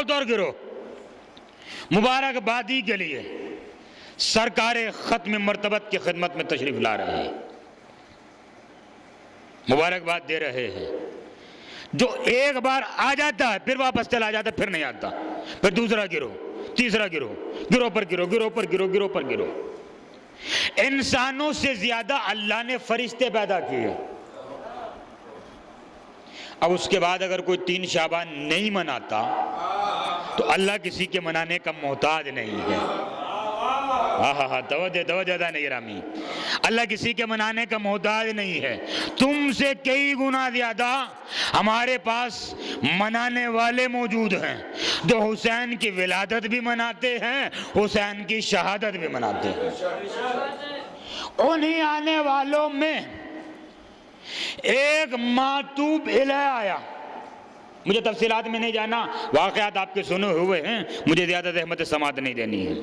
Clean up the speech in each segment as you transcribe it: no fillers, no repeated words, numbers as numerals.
بہت اور گروہ مبارکبادی کے لیے سرکار ختم مرتبت کی خدمت میں تشریف لا رہے ہیں، مبارکباد دے رہے ہیں۔ جو ایک بار آ جاتا ہے پھر واپس چلا جاتا ہے، پھر نہیں آتا، پھر دوسرا گروہ، تیسرا گروہ، گروہ پر گروہ، گروہ پر گروہ، گروہ پر گروہ۔ انسانوں سے زیادہ اللہ نے فرشتے پیدا کیے۔ اب اس کے بعد اگر کوئی 3 شعبان نہیں مناتا تو اللہ کسی کے منانے کا محتاج نہیں ہے۔ توجہ نہیں گرامی، اللہ کسی کے منانے کا محتاج نہیں ہے۔ تم سے کئی گنا زیادہ ہمارے پاس منانے والے موجود ہیں جو حسین کی ولادت بھی مناتے ہیں، حسین کی شہادت بھی مناتے ہیں۔ انہی آنے والوں میں ایک ماتوب الہ آیا، مجھے تفصیلات میں نہیں جانا، واقعات آپ کے سنے ہوئے ہیں، مجھے زیادہ زحمت سماعت نہیں دینی ہے،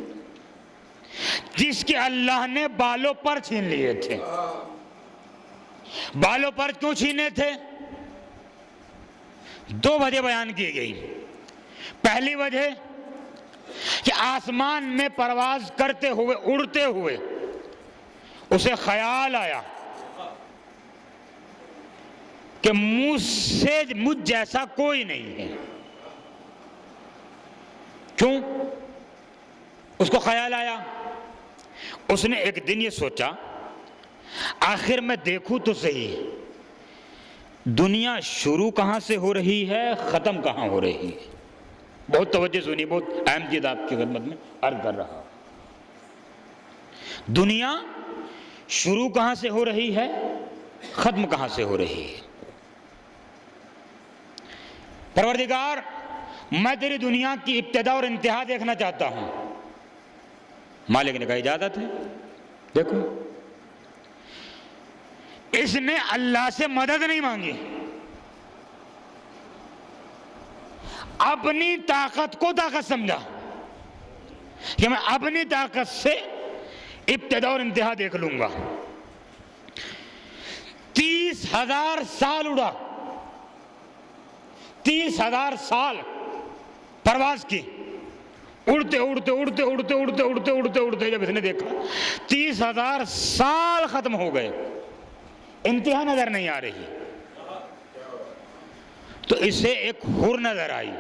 جس کے اللہ نے بالوں پر چھین لیے تھے۔ بالوں پر کیوں چھینے تھے؟ 2 وجہ بیان کی گئی۔ پہلی وجہ کہ آسمان میں پرواز کرتے ہوئے، اڑتے ہوئے اسے خیال آیا کہ مجھ جیسا کوئی نہیں ہے۔ کیوں اس کو خیال آیا؟ اس نے ایک دن یہ سوچا آخر میں دیکھوں تو صحیح دنیا شروع کہاں سے ہو رہی ہے، ختم کہاں ہو رہی ہے۔ بہت توجہ سنی، بہت اہم چیز آپ کی خدمت میں عرض کر رہا ہوں۔ دنیا شروع کہاں سے ہو رہی ہے، ختم کہاں سے ہو رہی ہے۔ پروردگار، میں تیری دنیا کی ابتدا اور انتہا دیکھنا چاہتا ہوں۔ مالک نے کہا اجازت ہے، دیکھو۔ اس نے اللہ سے مدد نہیں مانگی، اپنی طاقت کو طاقت سمجھا کہ میں اپنی طاقت سے ابتدا اور انتہا دیکھ لوں گا۔ 30,000 سال اڑا، 30,000 سال پرواز کی، اڑتے اڑتے اڑتے اڑتے اڑتے اڑتے اڑتے اڑتے جب اس نے دیکھا 30,000 سال ختم ہو گئے، انتہا نظر نہیں آ رہی، تو اسے ایک حور نظر آئی۔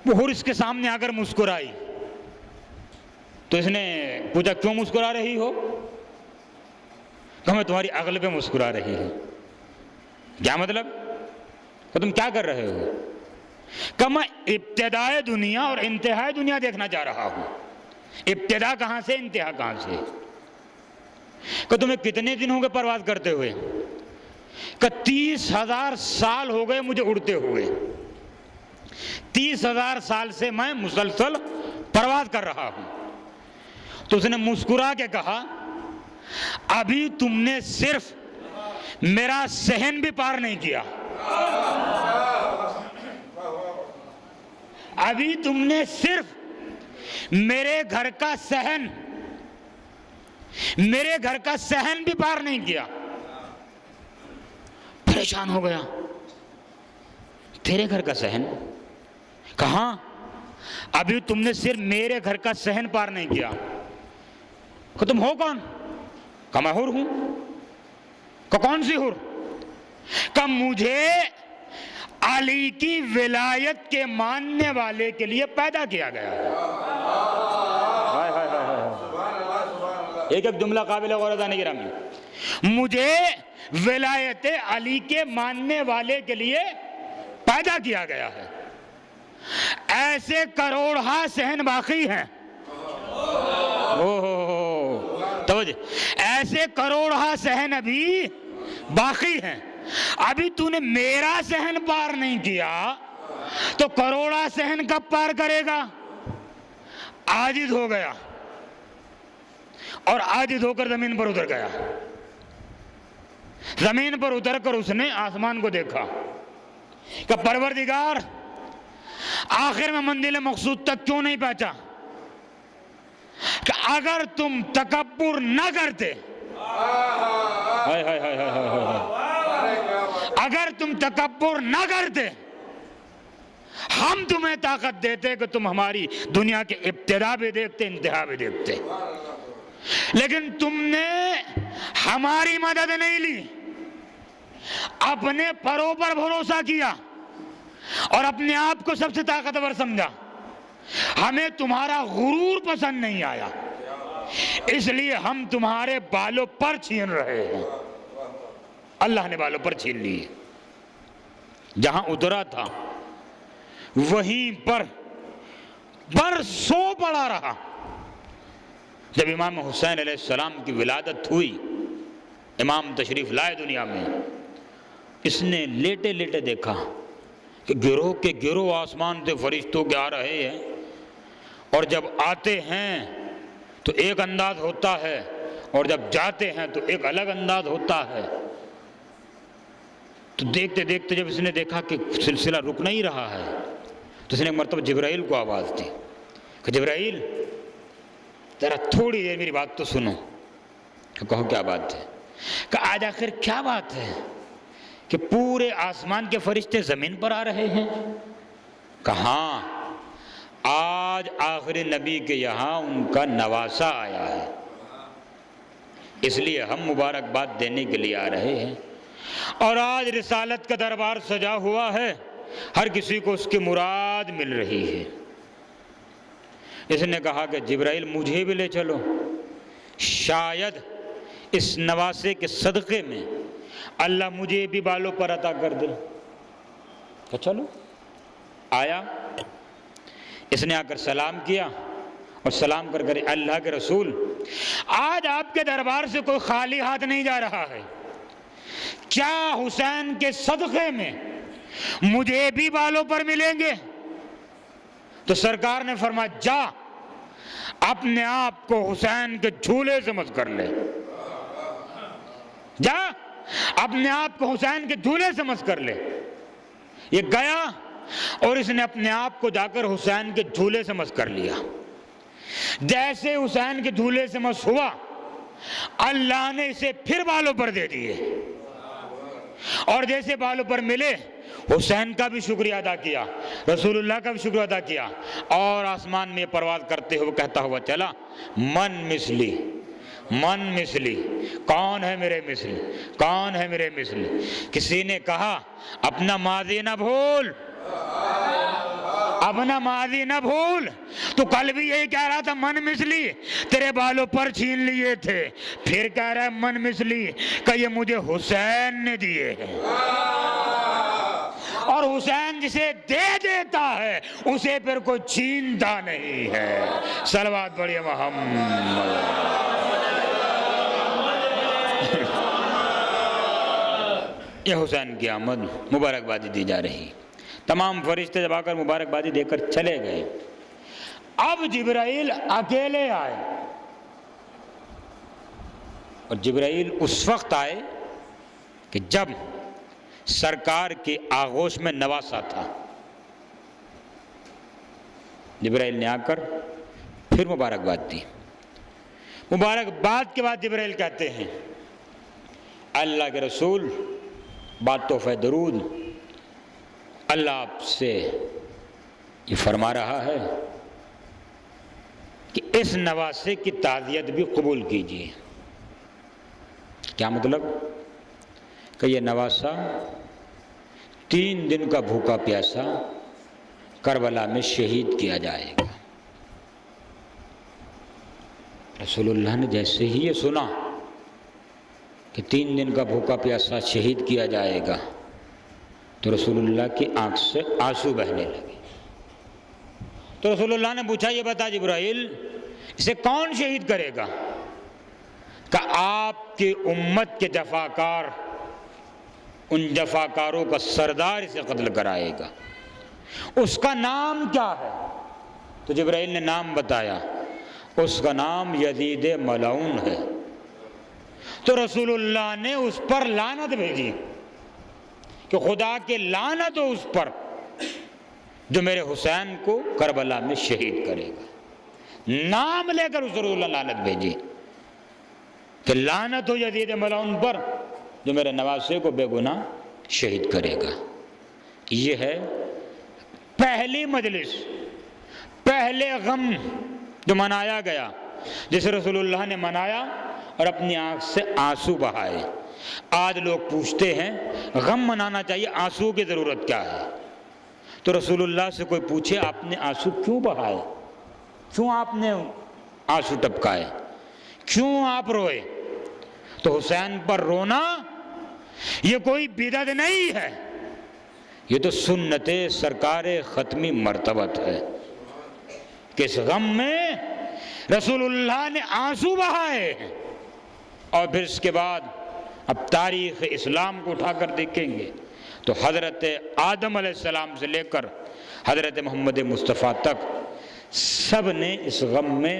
وہ حور اس کے سامنے آ کر مسکرائی، تو اس نے پوچھا کیوں مسکرا رہی ہو؟ کہ میں تمہاری عقل پہ مسکرا رہی ہوں۔ کیا مطلب؟ کہ تم کیا کر رہے ہو؟ کہ میں ابتدائے دنیا اور انتہائی دنیا دیکھنا چاہ رہا ہوں۔ ابتدا کہاں سے، انتہا کہاں سے؟ کہ تمہیں کتنے دن ہو گئے پرواز کرتے ہوئے؟ کہ 30,000 سال ہو گئے مجھے اڑتے ہوئے، 30,000 سال سے میں مسلسل پرواز کر رہا ہوں۔ تو اس نے مسکرا کے کہا ابھی تم نے صرف میرا صحن بھی پار نہیں کیا، ابھی تم نے صرف میرے گھر کا صحن، میرے گھر کا صحن بھی پار نہیں کیا۔ پریشان ہو گیا، تیرے گھر کا صحن کہاں؟ ابھی تم نے صرف میرے گھر کا صحن پار نہیں کیا۔ کہ تم ہو کون؟ کہ میں حور ہوں۔ کہ کون سی حور؟ کہ مجھے علی کی ولایت کے ماننے والے کے لیے پیدا کیا گیا ہے۔ ایک ایک جملہ قابل غور ہے گرامی۔ مجھے ولایت علی کے ماننے والے کے لیے پیدا کیا گیا ہے۔ ایسے کروڑہا صحن باقی ہیں، توجہ، ایسے کروڑہا صحن ابھی باقی ہیں۔ ابھی تو نے میرا صحن پار نہیں کیا تو کروڑا صحن کب پار کرے گا؟ عاجز ہو گیا اور عاجز ہو کر زمین پر اتر گیا۔ زمین پر اتر کر اس نے آسمان کو دیکھا کہ پروردگار آخر میں منزل مقصود تک کیوں نہیں پہنچا؟ کہ اگر تم تکبر نہ کرتے، اگر تم تکبر نہ کرتے ہم تمہیں طاقت دیتے کہ تم ہماری دنیا کے ابتدا بھی دیکھتے انتہا بھی دیکھتے، لیکن تم نے ہماری مدد نہیں لی، اپنے پروں پر بھروسہ کیا اور اپنے آپ کو سب سے طاقتور سمجھا۔ ہمیں تمہارا غرور پسند نہیں آیا، اس لیے ہم تمہارے بالوں پر چھین رہے ہیں۔ اللہ نے بالوں پر چھین لیے، جہاں اترا تھا وہیں پر برسوں پڑا رہا۔ جب امام حسین علیہ السلام کی ولادت ہوئی، امام تشریف لائے دنیا میں، اس نے لیٹے لیٹے دیکھا کہ گروہ کے گروہ آسمان سے فرشتوں کے آ رہے ہیں، اور جب آتے ہیں تو ایک انداز ہوتا ہے اور جب جاتے ہیں تو ایک الگ انداز ہوتا ہے۔ تو دیکھتے دیکھتے جب اس نے دیکھا کہ سلسلہ رک نہیں رہا ہے تو اس نے ایک مرتبہ جبرائیل کو آواز دی کہ جبرائیل ذرا تھوڑی دیر میری بات تو سنو۔ کہ کہو کیا بات ہے؟ کہ آج آخر کیا بات ہے کہ پورے آسمان کے فرشتے زمین پر آ رہے ہیں؟ کہاں آج آخری نبی کے یہاں ان کا نواسہ آیا ہے، اس لیے ہم مبارکباد دینے کے لیے آ رہے ہیں، اور آج رسالت کا دربار سجا ہوا ہے، ہر کسی کو اس کی مراد مل رہی ہے۔ اس نے کہا کہ جبرائیل مجھے بھی لے چلو، شاید اس نواسے کے صدقے میں اللہ مجھے بھی بالوں پر عطا کر دے۔ تو چلو، آیا، اس نے آ کر سلام کیا اور سلام کر کر اللہ کے رسول آج آپ کے دربار سے کوئی خالی ہاتھ نہیں جا رہا ہے، کیا حسین کے صدقے میں مجھے بھی بالوں پر ملیں گے؟ تو سرکار نے فرمایا جا اپنے آپ کو حسین کے جھولے سے مت کر لے، جا اپنے آپ کو حسین کے جھولے سے مت کر لے۔ یہ گیا اور اس نے اپنے آپ کو جا کر حسین کے جھولے سے مس کر لیا۔ جیسے حسین کے جھولے سے مس ہوا، اللہ نے اسے پھر بالوں پر دے دیے، اور جیسے بالوں پر ملے حسین کا بھی شکریہ ادا کیا، رسول اللہ کا بھی شکریہ ادا کیا، اور آسمان میں پرواز کرتے ہوئے کہتا ہوا چلا من مثلی من مثلی، کون ہے میرے مثل، کون ہے میرے مثل۔ کسی نے کہا اپنا ماضی نہ بھول، اپنا ماضی نہ بھول، تو کل بھی یہی کہہ رہا تھا من مثلی، تیرے بالوں پر چھین لیے تھے، پھر کہہ رہا ہے من مثلی کہ یہ مجھے حسین نے دیے ہیں، اور حسین جسے دے دیتا ہے اسے پھر کوئی چھینتا نہیں ہے۔ صلوات پڑھیے محمد۔ یہ حسین کی آمد مبارکبادی دی جا رہی، تمام فرشتے جب آ کر مبارکبادی دے کر چلے گئے، اب جبرائیل اکیلے آئے، اور جبرائیل اس وقت آئے کہ جب سرکار کے آغوش میں نواسا تھا۔ جبرائیل نے آ کر پھر مبارکباد دی۔ مبارکباد کے بعد جبرائیل کہتے ہیں اللہ کے رسول بات تحفہ درود، اللہ آپ سے یہ فرما رہا ہے کہ اس نواسے کی تعزیت بھی قبول کیجیے۔ کیا مطلب؟ کہ یہ نواسا 3 دن کا بھوکا پیاسا کربلا میں شہید کیا جائے گا۔ رسول اللہ نے جیسے ہی یہ سنا کہ 3 دن کا بھوکا پیاسا شہید کیا جائے گا تو رسول اللہ کی آنکھ سے آنسو بہنے لگے۔ تو رسول اللہ نے پوچھا یہ بتا جبرائیل اسے کون شہید کرے گا؟ کہ آپ کی امت کے جفاکار، ان جفاکاروں کا سردار اسے قتل کرائے گا، اس کا نام کیا ہے؟ تو جبرائیل نے نام بتایا، اس کا نام یزید ملعون ہے۔ تو رسول اللہ نے اس پر لعنت بھیجی کہ خدا کے لعنت ہو اس پر جو میرے حسین کو کربلا میں شہید کرے گا۔ نام لے کر اس رسول اللہ لعنت بھیجی کہ لعنت ہو یزید ملعون پر جو میرے نواسے کو بے گناہ شہید کرے گا۔ یہ ہے پہلی مجلس، پہلے غم جو منایا گیا، جسے رسول اللہ نے منایا اور اپنی آنکھ سے آنسو بہائے۔ آج لوگ پوچھتے ہیں غم منانا چاہیے، آنسو کی ضرورت کیا ہے؟ تو رسول اللہ سے کوئی پوچھے آپ نے آنسو کیوں بہائے، کیوں آپ نے آنسو ٹپکائے، کیوں آپ روئے؟ تو حسین پر رونا یہ کوئی بدعت نہیں ہے، یہ تو سنت سرکار ختمی مرتبت ہے کہ اس غم میں رسول اللہ نے آنسو بہائے۔ اور پھر اس کے بعد اب تاریخ اسلام کو اٹھا کر دیکھیں گے تو حضرت آدم علیہ السلام سے لے کر حضرت محمد مصطفیٰ تک سب نے اس غم میں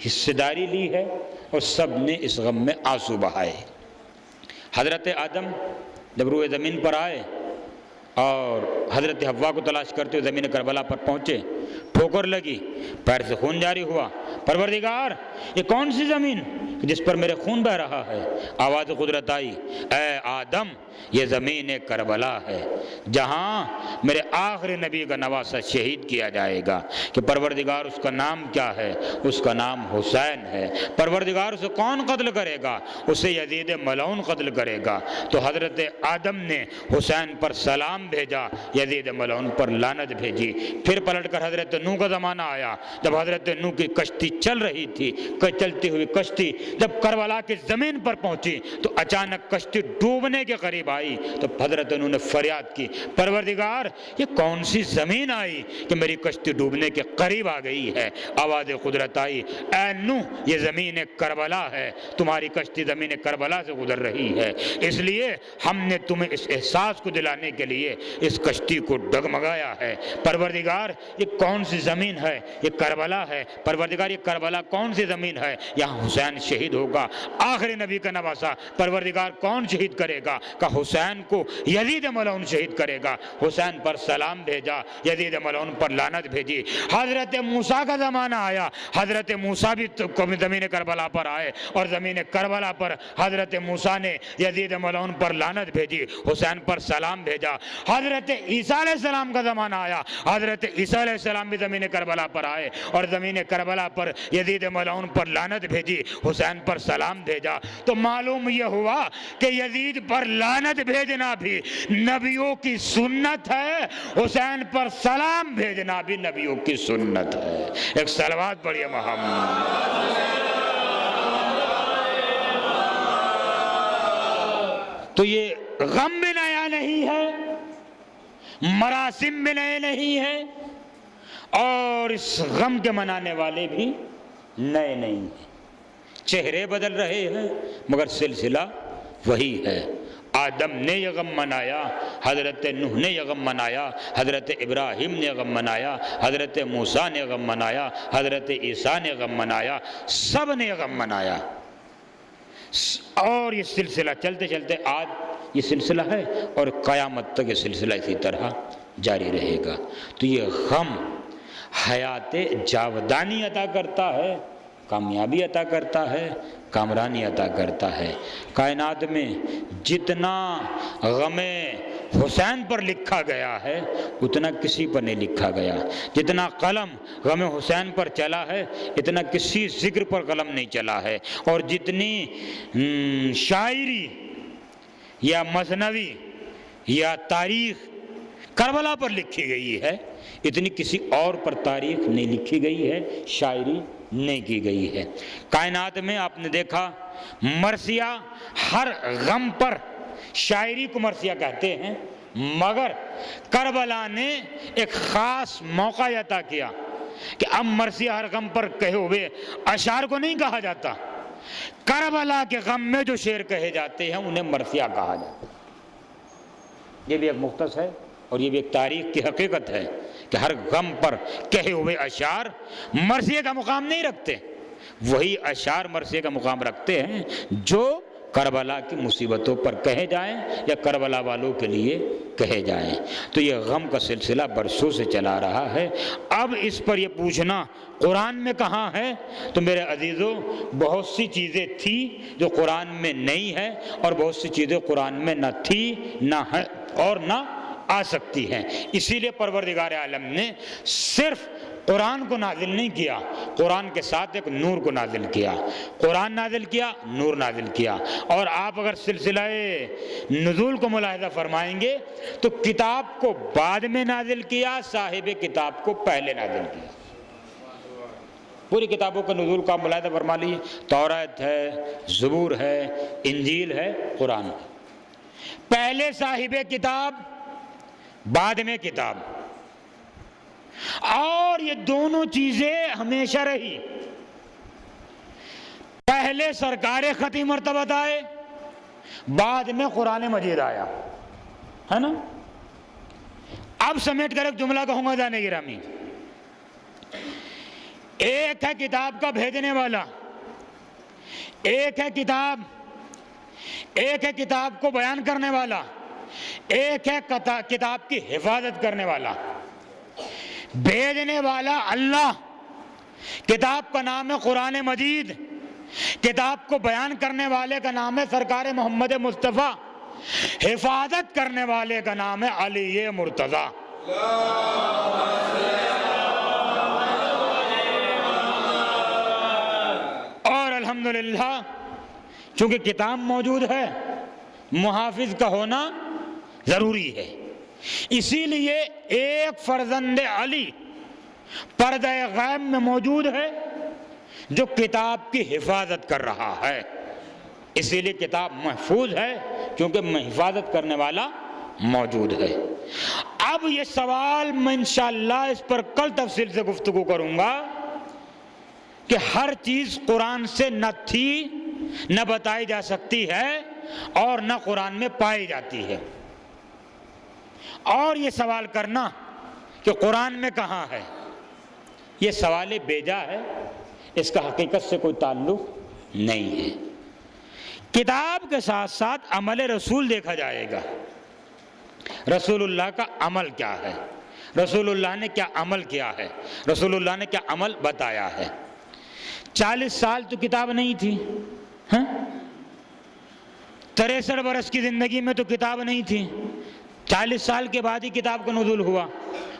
حصہ داری لی ہے اور سب نے اس غم میں آنسو بہائے۔ حضرت آدم جب روئے زمین پر آئے اور حضرت حوا کو تلاش کرتے ہوئے زمین کربلا پر پہنچے، ٹھوکر لگی، پیر سے خون جاری ہوا، پروردگار یہ کون سی زمین جس پر میرے خون بہ رہا ہے؟ آواز قدرت آئی، اے آدم یہ زمین کربلا ہے جہاں میرے آخری نبی کا نواسہ شہید کیا جائے گا۔ کہ پروردگار اس کا نام کیا ہے؟ اس کا نام حسین ہے۔ پروردگار اسے کون قتل کرے گا؟ اسے یزید ملعون قتل کرے گا۔ تو حضرت آدم نے حسین پر سلام بھیجا، یزید ملعون پر لعنت بھیجی۔ پھر پلٹ کر حضرت نوح کا زمانہ آیا، جب حضرت نوح کی کشتی چل رہی تھی، چلتی ہوئی کشتی جب کربلا کی زمین پر پہنچی تو اچانک کشتی ڈوبنے کے قریب آئی تو حضرت نوح نے فریاد کی، پروردگار یہ کون سی زمین آئی کہ میری کشتی ڈوبنے کے قریب آ گئی ہے؟ آواز قدرت آئی، اے نوح یہ زمین کربلا ہے، تمہاری کشتی زمین کربلا سے گزر رہی ہے، اس لیے ہم نے تمہیں اس احساس کو دلانے کے لیے اس کشتی کو ڈگمگایا ہے۔ پروردگار یہ کون سی زمین ہے؟ یہ کربلا ہے۔ پروردگار یہ کربلا کون سی زمین ہے؟ یہاں حسین شہید ہوگا، آخری نبی کا نواسہ۔ پروردگار کون شہید کرے گا؟ کہ حسین کو یزید ملعون شہید کرے گا۔ حسین پر سلام بھیجا، یزید ملعون پر لعنت بھیجی۔ حضرت موسیٰ کا زمانہ آیا، حضرت موسیٰ بھی زمین کربلا پر آئے اور زمین کربلا پر حضرت موسیٰ نے یزید ملعون پر لعنت بھیجی، حسین پر سلام بھیجا۔ حضرت عیسیٰ علیہ السلام کا زمانہ آیا، حضرت عیسیٰ علیہ السلام بھی زمین کربلا پر آئے اور زمین کربلا پر یزید ملعون پر لعنت بھیجی، حسین پر سلام بھیجا۔ تو معلوم یہ ہوا کہ یزید پر لعنت بھیجنا بھی نبیوں کی سنت ہے، حسین پر سلام بھیجنا بھی نبیوں کی سنت ہے۔ ایک صلوات پڑھیے محمد۔ تو یہ غم بھی نیا نہیں ہے، مراسم بھی نئے نہیں ہیں، اور اس غم کے منانے والے بھی نئے نہیں ہیں۔ چہرے بدل رہے ہیں مگر سلسلہ وہی ہے۔ آدم نے یہ غم منایا، حضرت نوح نے یہ غم منایا، حضرت ابراہیم نے غم منایا، حضرت موسیٰ نے غم منایا، حضرت عیسیٰ نے غم منایا، سب نے غم منایا۔ اور یہ سلسلہ چلتے چلتے آج یہ سلسلہ ہے اور قیامت تک یہ سلسلہ اسی طرح جاری رہے گا۔ تو یہ غم حیات جاودانی عطا کرتا ہے، کامیابی عطا کرتا ہے، کامرانی عطا کرتا ہے۔ کائنات میں جتنا غم حسین پر لکھا گیا ہے اتنا کسی پر نہیں لکھا گیا، جتنا قلم غم حسین پر چلا ہے اتنا کسی ذکر پر قلم نہیں چلا ہے، اور جتنی شاعری یا مثنوی یا تاریخ کربلا پر لکھی گئی ہے اتنی کسی اور پر تاریخ نہیں لکھی گئی ہے، شاعری نہیں کی گئی ہے۔ کائنات میں آپ نے دیکھا مرثیہ، ہر غم پر شاعری کو مرثیہ کہتے ہیں، مگر کربلا نے ایک خاص موقع عطا کیا کہ اب مرثیہ ہر غم پر کہے ہوئے اشعار کو نہیں کہا جاتا، کربلا کے غم میں جو شعر کہے جاتے ہیں انہیں مرثیہ کہا جاتا ہے۔ یہ بھی ایک مختص ہے اور یہ بھی ایک تاریخ کی حقیقت ہے کہ ہر غم پر کہے ہوئے اشعار مرثیے کا مقام نہیں رکھتے، وہی اشعار مرثیے کا مقام رکھتے ہیں جو کربلا کی مصیبتوں پر کہے جائیں یا کربلا والوں کے لیے کہے جائیں۔ تو یہ غم کا سلسلہ برسوں سے چلا رہا ہے۔ اب اس پر یہ پوچھنا قرآن میں کہاں ہے؟ تو میرے عزیزوں بہت سی چیزیں تھیں جو قرآن میں نہیں ہے، اور بہت سی چیزیں قرآن میں نہ تھی نہ ہے اور نہ آ سکتی ہیں۔ اسی لیے پروردگار عالم نے صرف قرآن کو نازل نہیں کیا، قرآن کے ساتھ ایک نور کو نازل کیا، قرآن نازل کیا، نور نازل کیا۔ اور آپ اگر سلسلہ نزول کو ملاحظہ فرمائیں گے تو کتاب کو بعد میں نازل کیا، صاحب کتاب کو پہلے نازل کیا۔ پوری کتابوں کے نزول کا ملاحظہ فرما لیجیے، توراۃ ہے، زبور ہے، انجیل ہے، قرآن ہے۔ پہلے صاحب کتاب، بعد میں کتاب، اور یہ دونوں چیزیں ہمیشہ رہی۔ پہلے سرکار خطی مرتبت آئے، بعد میں قرآن مجید آیا، ہے نا؟ اب سمیٹ کر ایک جملہ کہوں گا جانے گرامی، ایک ہے کتاب کا بھیجنے والا، ایک ہے کتاب کو بیان کرنے والا، ایک ہے کتاب کی حفاظت کرنے والا۔ بھیجنے والا اللہ، کتاب کا نام ہے قرآن مجید، کتاب کو بیان کرنے والے کا نام ہے سرکار محمد مصطفیٰ، حفاظت کرنے والے کا نام ہے علی مرتضیٰ۔ اور الحمدللہ چونکہ کتاب موجود ہے، محافظ کا ہونا ضروری ہے، اسی لیے ایک فرزند علی پردہ غیب میں موجود ہے جو کتاب کی حفاظت کر رہا ہے، اسی لیے کتاب محفوظ ہے کیونکہ حفاظت کرنے والا موجود ہے۔ اب یہ سوال میں انشاءاللہ اس پر کل تفصیل سے گفتگو کروں گا کہ ہر چیز قرآن سے نہ تھی، نہ بتائی جا سکتی ہے، اور نہ قرآن میں پائی جاتی ہے۔ اور یہ سوال کرنا کہ قرآن میں کہاں ہے، یہ سوال بیجا ہے، اس کا حقیقت سے کوئی تعلق نہیں ہے۔ کتاب کے ساتھ ساتھ عمل رسول دیکھا جائے گا، رسول اللہ کا عمل کیا ہے، رسول اللہ نے کیا عمل کیا ہے، رسول اللہ نے کیا عمل بتایا ہے۔ 40 سال تو کتاب نہیں تھی، 63 برس کی زندگی میں تو کتاب نہیں تھی، 40 سال کے بعد ہی کتاب کا نزول ہوا،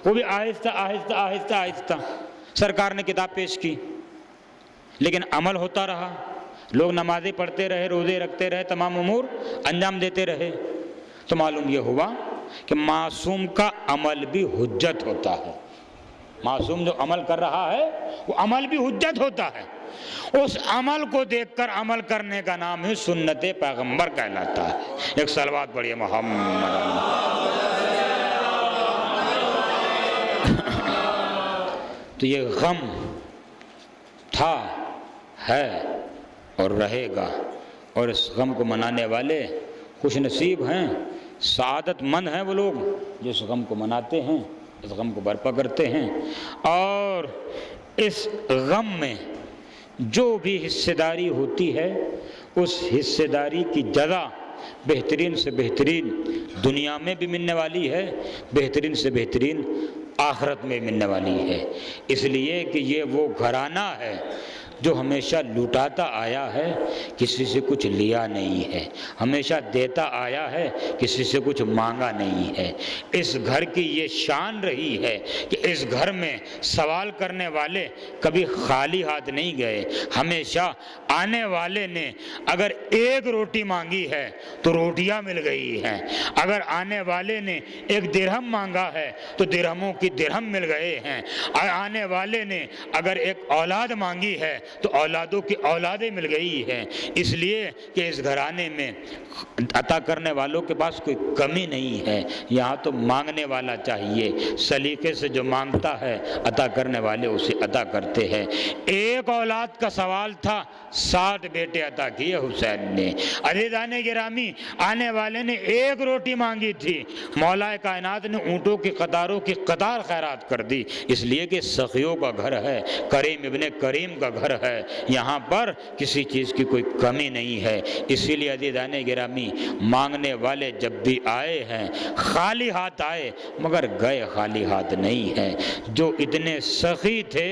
وہ بھی آہستہ آہستہ آہستہ آہستہ سرکار نے کتاب پیش کی، لیکن عمل ہوتا رہا، لوگ نمازیں پڑھتے رہے، روزے رکھتے رہے، تمام امور انجام دیتے رہے، تو معلوم یہ ہوا کہ معصوم کا عمل بھی حجت ہوتا ہے۔ معصوم جو عمل کر رہا ہے وہ عمل بھی حجت ہوتا ہے، اس عمل کو دیکھ کر عمل کرنے کا نام ہی سنت پیغمبر کہلاتا ہے۔ ایک صلوات پڑھیے محمد۔ تو یہ غم تھا، ہے اور رہے گا، اور اس غم کو منانے والے خوش نصیب ہیں، سعادت مند ہیں وہ لوگ جو اس غم کو مناتے ہیں، اس غم کو برپا کرتے ہیں، اور اس غم میں جو بھی حصے داری ہوتی ہے اس حصے داری کی جزا بہترین سے بہترین دنیا میں بھی ملنے والی ہے، بہترین سے بہترین آخرت میں ملنے والی ہے۔ اس لیے کہ یہ وہ گھرانہ ہے جو ہمیشہ لوٹاتا آیا ہے، کسی سے کچھ لیا نہیں ہے، ہمیشہ دیتا آیا ہے، کسی سے کچھ مانگا نہیں ہے۔ اس گھر کی یہ شان رہی ہے کہ اس گھر میں سوال کرنے والے کبھی خالی ہاتھ نہیں گئے، ہمیشہ آنے والے نے اگر ایک روٹی مانگی ہے تو روٹیاں مل گئی ہیں، اگر آنے والے نے ایک درہم مانگا ہے تو درہموں کی درہم مل گئے ہیں، آنے والے نے اگر ایک اولاد مانگی ہے تو اولادوں کی اولادیں مل گئی ہیں۔ اس لیے کہ اس گھرانے میں عطا کرنے والوں کے پاس کوئی کمی نہیں ہے، یہاں تو مانگنے والا چاہیے، سلیقے سے جو مانگتا ہے عطا کرنے والے اسے عطا کرتے ہیں۔ ایک اولاد کا سوال تھا، 7 بیٹے عطا کیے حسین نے۔ عزیزان گرامی، آنے والے نے ایک روٹی مانگی تھی، مولا کائنات نے اونٹوں کی قطاروں کی قطار خیرات کر دی، اس لیے کہ سخیوں کا گھر ہے، کریم ابن کریم کا گھر ہے، یہاں پر کسی چیز کی کوئی کمی نہیں ہے۔ اسی لیے عزیزان گرامی، مانگنے والے جب بھی آئے ہیں خالی ہاتھ آئے مگر گئے خالی ہاتھ نہیں ہیں۔ جو اتنے سخی تھے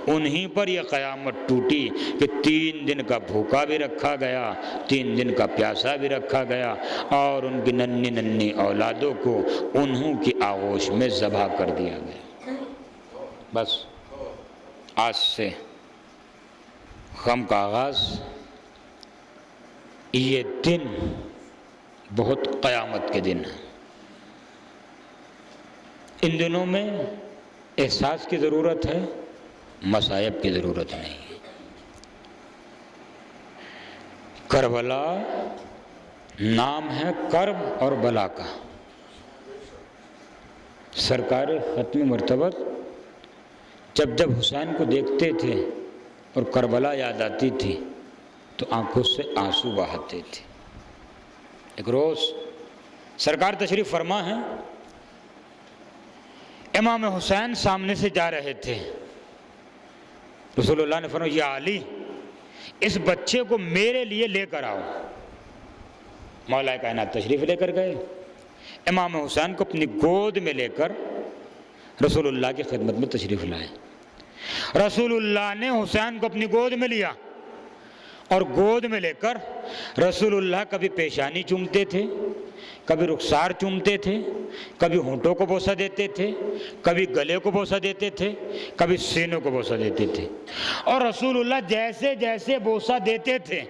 انہیں پر یہ قیامت ٹوٹی کہ 3 دن کا بھوکا بھی رکھا گیا، 3 دن کا پیاسا بھی رکھا گیا، اور ان کی ننھی ننھی اولادوں کو انہوں کی آغوش میں ذبح کر دیا گیا۔ بس آج سے غم کا آغاز، یہ دن بہت قیامت کے دن ہیں۔ ان دنوں میں احساس کی ضرورت ہے، مصائب کی ضرورت نہیں ہے۔ کربلا نام ہے کرب اور بلا کا۔ سرکار ختم مرتبت جب جب حسین کو دیکھتے تھے اور کربلا یاد آتی تھی تو آنکھوں سے آنسو بہاتے تھے۔ ایک روز سرکار تشریف فرما ہیں، امام حسین سامنے سے جا رہے تھے، رسول اللہ نے فرمایا یا علی اس بچے کو میرے لیے لے کر آؤ۔ مولا کائنات تشریف لے کر گئے، امام حسین کو اپنی گود میں لے کر رسول اللہ کی خدمت میں تشریف لائے۔ رسول اللہ نے حسین کو اپنی گود میں لیا اور گود میں لے کر رسول اللہ کبھی پیشانی چومتے تھے، کبھی رخسار چومتے تھے، کبھی ہونٹوں کو بوسہ دیتے تھے، کبھی گلے کو بوسہ دیتے تھے، کبھی سینوں کو بوسہ دیتے تھے۔ اور رسول اللہ جیسے جیسے بوسہ دیتے تھے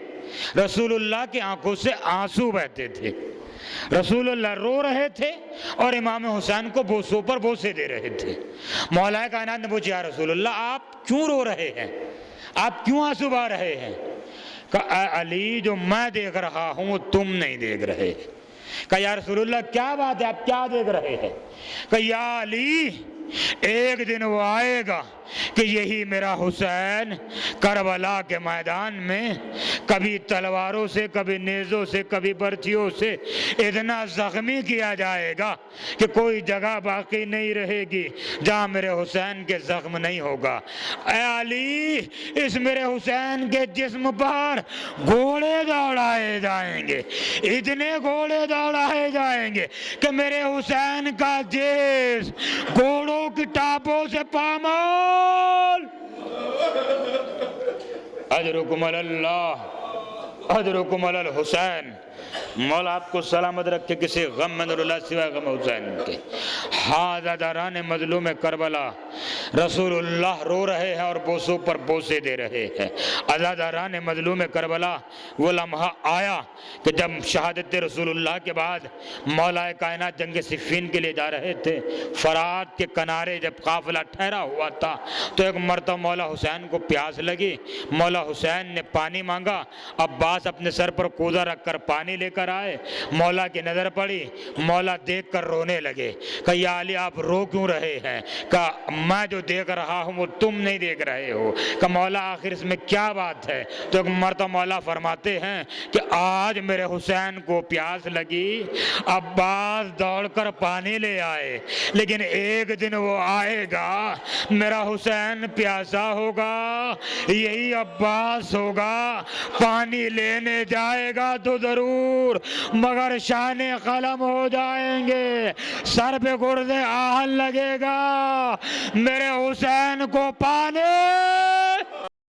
رسول اللہ کی آنکھوں سے آنسو بہتے تھے۔ رسول اللہ رو رہے تھے اور امام حسین کو بوسوں پر بوسے دے رہے تھے۔ مولا کائنات نے پوچھا یا رسول اللہ آپ کیوں رو رہے ہیں، آپ کیوں آنسو بہا رہے ہیں؟ کہا اے علی جو میں دیکھ رہا ہوں وہ تم نہیں دیکھ رہے۔ کہا یا رسول اللہ کیا بات ہے، آپ کیا دیکھ رہے ہیں؟ کہا یا علی ایک دن وہ آئے گا کہ یہی میرا حسین کربلا کے میدان میں کبھی تلواروں سے، کبھی نیزوں سے، کبھی برچھیوں سے اتنا زخمی کیا جائے گا کہ کوئی جگہ باقی نہیں رہے گی جہاں میرے حسین کے زخم نہیں ہوگا۔ اے علی اس میرے حسین کے جسم پر گھوڑے دوڑائے جائیں گے، اتنے گھوڑے دوڑائے جائیں گے کہ میرے حسین کا جسم گھوڑوں کی ٹاپوں سے پامال۔ اجرکم علی اللہ، اجرکم علی الحسین۔ مولا آپ کو سلامت رکھے، کسی غم میں نور اللہ سوائے غم حسین کے۔ عزاداران مظلوم کربلا رسول اللہ رو رہے ہیں اور بوسوں پر بوسے دے رہے ہیں۔ عزاداران مظلوم کربلا وہ لمحہ آیا کہ جب شہادت رسول اللہ کے بعد مولا کائنات جنگ صفین کے لیے جا رہے تھے، فرات کے کنارے جب قافلہ ٹھہرا ہوا تھا تو ایک مرتبہ مولا حسین کو پیاس لگی۔ مولا حسین نے پانی مانگا، عباس اپنے سر پر کوزہ رکھ کر پانی لے کر آئے۔ مولا کی نظر پڑی، مولا دیکھ کر رونے لگے۔ کہا یا علی آپ رو کیوں رہے ہیں؟ کہا میں جو دیکھ رہا ہوں وہ تم نہیں دیکھ رہے ہو۔ کہا مولا آخر اس میں کیا بات ہے؟ تو ایک مرتبہ مولا فرماتے ہیں کہ آج میرے حسین کو پیاس لگی، عباس دوڑ کر پانی لے آئے، لیکن ایک دن وہ آئے گا میرا حسین پیاسا ہوگا، یہی عباس ہوگا، پانی لینے جائے گا تو ضرور مگر شانے قلم ہو جائیں گے، سر پہ گردے آہن لگے گا، میرے حسین کو پانے